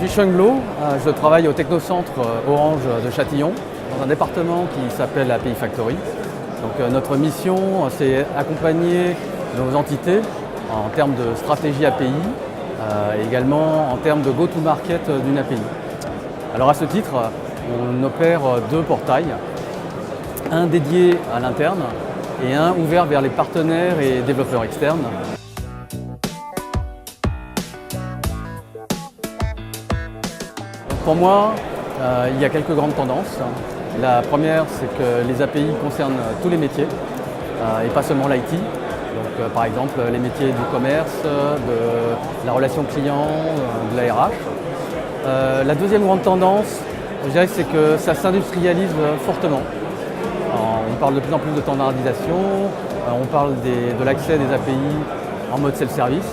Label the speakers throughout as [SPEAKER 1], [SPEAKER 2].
[SPEAKER 1] Sheng Lo, je travaille au Technocentre Orange de Châtillon, dans un département qui s'appelle API Factory. Donc, notre mission, c'est accompagner nos entités en termes de stratégie API et également en termes de go-to-market d'une API. Alors à ce titre, on opère deux portails, un dédié à l'interne et un ouvert vers les partenaires et développeurs externes. Pour moi, il y a quelques grandes tendances. La première, c'est que les API concernent tous les métiers et pas seulement l'IT. Donc, par exemple, les métiers du commerce, de la relation client, de la RH. La deuxième grande tendance, je dirais, c'est que ça s'industrialise fortement. On parle de plus en plus de standardisation, on parle de l'accès des API en mode self-service,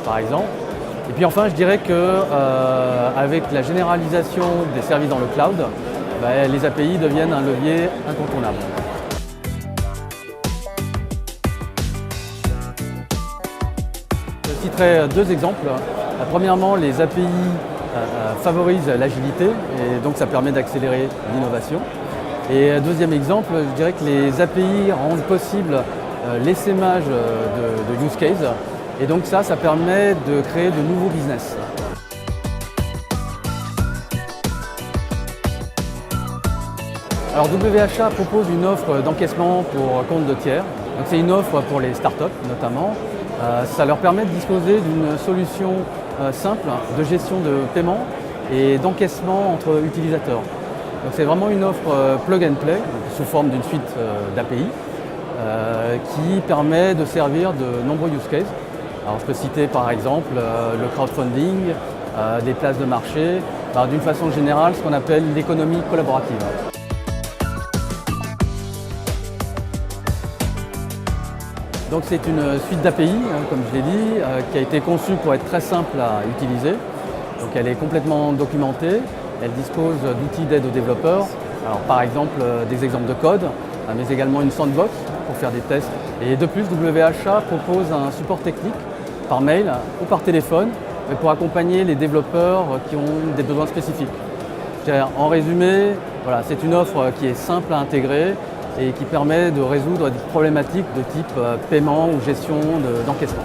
[SPEAKER 1] par exemple. Et puis enfin, je dirais qu'avec la généralisation des services dans le cloud, les API deviennent un levier incontournable. Je citerai deux exemples. Premièrement, les API favorisent l'agilité et donc ça permet d'accélérer l'innovation. Et deuxième exemple, je dirais que les API rendent possible l'essaimage de use case et donc ça permet de créer de nouveaux business. Alors WHA propose une offre d'encaissement pour compte de tiers. Donc c'est une offre pour les startups notamment. Ça leur permet de disposer d'une solution simple de gestion de paiement et d'encaissement entre utilisateurs. Donc c'est vraiment une offre plug and play sous forme d'une suite d'API qui permet de servir de nombreux use cases. Alors je peux citer par exemple le crowdfunding, des places de marché, d'une façon générale ce qu'on appelle l'économie collaborative. Donc c'est une suite d'API, comme je l'ai dit, qui a été conçue pour être très simple à utiliser. Donc elle est complètement documentée, elle dispose d'outils d'aide aux développeurs, alors par exemple des exemples de code, mais également une sandbox pour faire des tests. Et de plus, WHA propose un support technique par mail ou par téléphone pour accompagner les développeurs qui ont des besoins spécifiques. En résumé, voilà, c'est une offre qui est simple à intégrer et qui permet de résoudre des problématiques de type paiement ou gestion d'encaissement.